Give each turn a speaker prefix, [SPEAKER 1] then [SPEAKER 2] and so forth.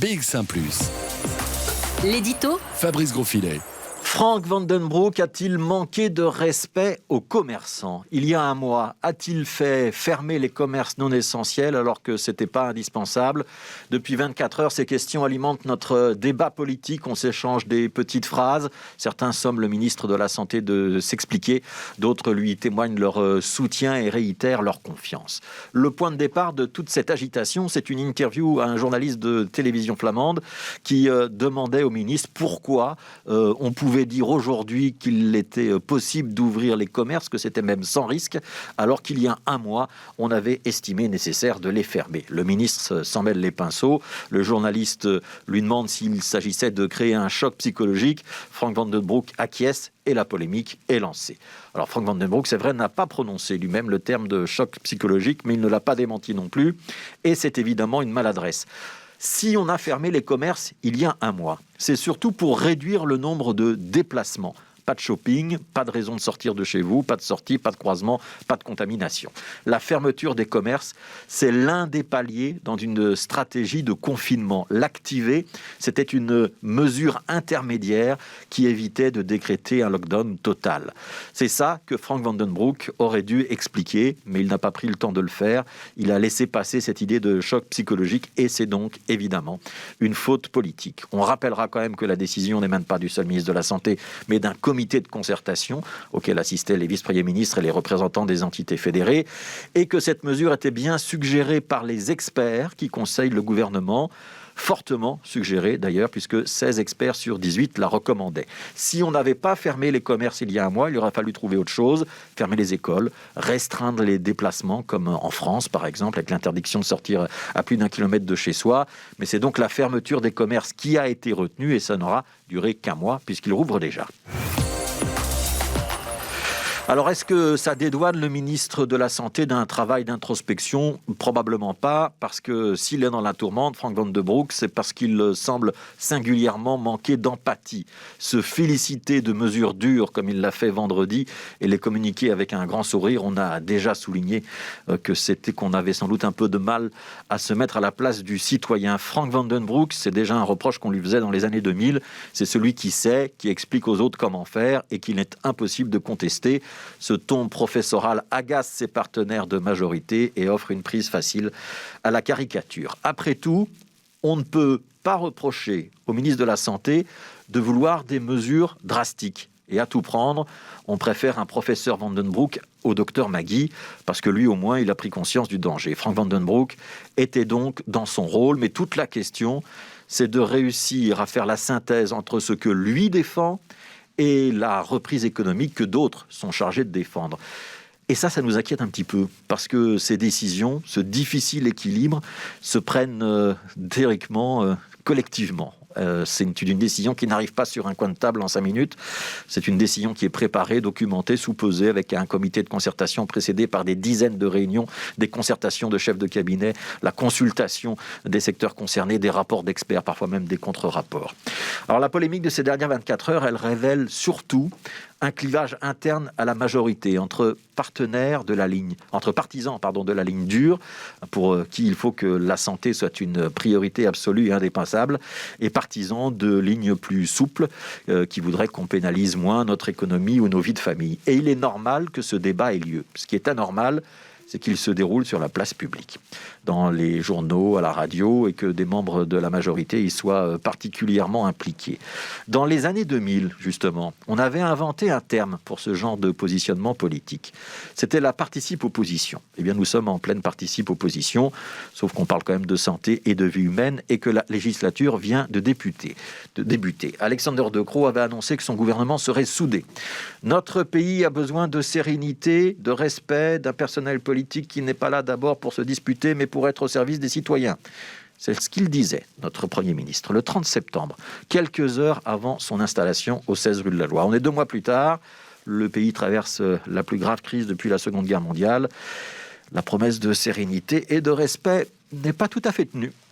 [SPEAKER 1] BX1 +.
[SPEAKER 2] L'édito
[SPEAKER 1] Fabrice Grosfilet.
[SPEAKER 3] Frank Van Den Broek a-t-il manqué de respect aux commerçants ? Il y a un mois, a-t-il fait fermer les commerces non essentiels alors que ce n'était pas indispensable ? Depuis 24 heures, ces questions alimentent notre débat politique. On s'échange des petites phrases. Certains somment le ministre de la Santé de s'expliquer. D'autres lui témoignent leur soutien et réitèrent leur confiance. Le point de départ de toute cette agitation, c'est une interview à un journaliste de télévision flamande qui demandait au ministre pourquoi on pouvait dire aujourd'hui qu'il était possible d'ouvrir les commerces, que c'était même sans risque, alors qu'il y a un mois, on avait estimé nécessaire de les fermer. Le ministre s'en mêle les pinceaux. Le journaliste lui demande s'il s'agissait de créer un choc psychologique. Frank Van Den Broek acquiesce et la polémique est lancée. Alors Frank Van Den Broek, c'est vrai, n'a pas prononcé lui-même le terme de choc psychologique, mais il ne l'a pas démenti non plus. Et c'est évidemment une maladresse. Si on a fermé les commerces il y a un mois, c'est surtout pour réduire le nombre de déplacements. Pas de shopping, pas de raison de sortir de chez vous, pas de sortie, pas de croisement, pas de contamination. La fermeture des commerces, c'est l'un des paliers dans une stratégie de confinement. L'activer, c'était une mesure intermédiaire qui évitait de décréter un lockdown total. C'est ça que Frank Van Den Broek aurait dû expliquer, mais il n'a pas pris le temps de le faire. Il a laissé passer cette idée de choc psychologique et c'est donc évidemment une faute politique. On rappellera quand même que la décision n'émane pas du seul ministre de la Santé, mais d'un comité de concertation auquel assistaient les vice-premiers ministres et les représentants des entités fédérées, et que cette mesure était bien suggérée par les experts qui conseillent le gouvernement, fortement suggérée d'ailleurs, puisque 16 experts sur 18 la recommandaient. Si on n'avait pas fermé les commerces il y a un mois, il aurait fallu trouver autre chose, fermer les écoles, restreindre les déplacements, comme en France par exemple, avec l'interdiction de sortir à plus d'1 kilomètre de chez soi. Mais c'est donc la fermeture des commerces qui a été retenue, et ça n'aura duré qu'un mois, puisqu'il rouvre déjà. Alors, est-ce que ça dédouane le ministre de la Santé d'un travail d'introspection ? Probablement pas, parce que s'il est dans la tourmente, Frank Van Den Broek, c'est parce qu'il semble singulièrement manquer d'empathie. Se féliciter de mesures dures, comme il l'a fait vendredi, et les communiquer avec un grand sourire, on a déjà souligné qu'on avait sans doute un peu de mal à se mettre à la place du citoyen. Frank Van Den Broek, c'est déjà un reproche qu'on lui faisait dans les années 2000, c'est celui qui sait, qui explique aux autres comment faire, et qu'il est impossible de contester. Ce ton professoral agace ses partenaires de majorité et offre une prise facile à la caricature. Après tout, on ne peut pas reprocher au ministre de la Santé de vouloir des mesures drastiques. Et à tout prendre, on préfère un professeur Van Den Broek au docteur Magui, parce que lui, au moins, il a pris conscience du danger. Frank Van Den Broek était donc dans son rôle, mais toute la question, c'est de réussir à faire la synthèse entre ce que lui défend et la reprise économique que d'autres sont chargés de défendre. Et ça nous inquiète un petit peu, parce que ces décisions, ce difficile équilibre, se prennent théoriquement, collectivement. C'est une décision qui n'arrive pas sur un coin de table en 5 minutes. C'est une décision qui est préparée, documentée, sous-pesée, avec un comité de concertation précédé par des dizaines de réunions, des concertations de chefs de cabinet, la consultation des secteurs concernés, des rapports d'experts, parfois même des contre-rapports. Alors la polémique de ces dernières 24 heures, elle révèle surtout un clivage interne à la majorité entre partisans de la ligne dure, pour qui il faut que la santé soit une priorité absolue et indépassable, et partisans de lignes plus souples qui voudraient qu'on pénalise moins notre économie ou nos vies de famille. Et il est normal que ce débat ait lieu. Ce qui est anormal, c'est qu'il se déroule sur la place publique, dans les journaux, à la radio, et que des membres de la majorité y soient particulièrement impliqués. Dans les années 2000, justement, on avait inventé un terme pour ce genre de positionnement politique. C'était la participe-opposition. Eh bien, nous sommes en pleine participe-opposition, sauf qu'on parle quand même de santé et de vie humaine, et que la législature vient de débuter. Alexander De Croo avait annoncé que son gouvernement serait soudé. Notre pays a besoin de sérénité, de respect, d'un personnel politique qui n'est pas là d'abord pour se disputer, mais pour être au service des citoyens. C'est ce qu'il disait, notre Premier ministre, le 30 septembre, quelques heures avant son installation au 16 rue de la Loi. On est 2 mois plus tard, le pays traverse la plus grave crise depuis la Seconde Guerre mondiale. La promesse de sérénité et de respect n'est pas tout à fait tenue.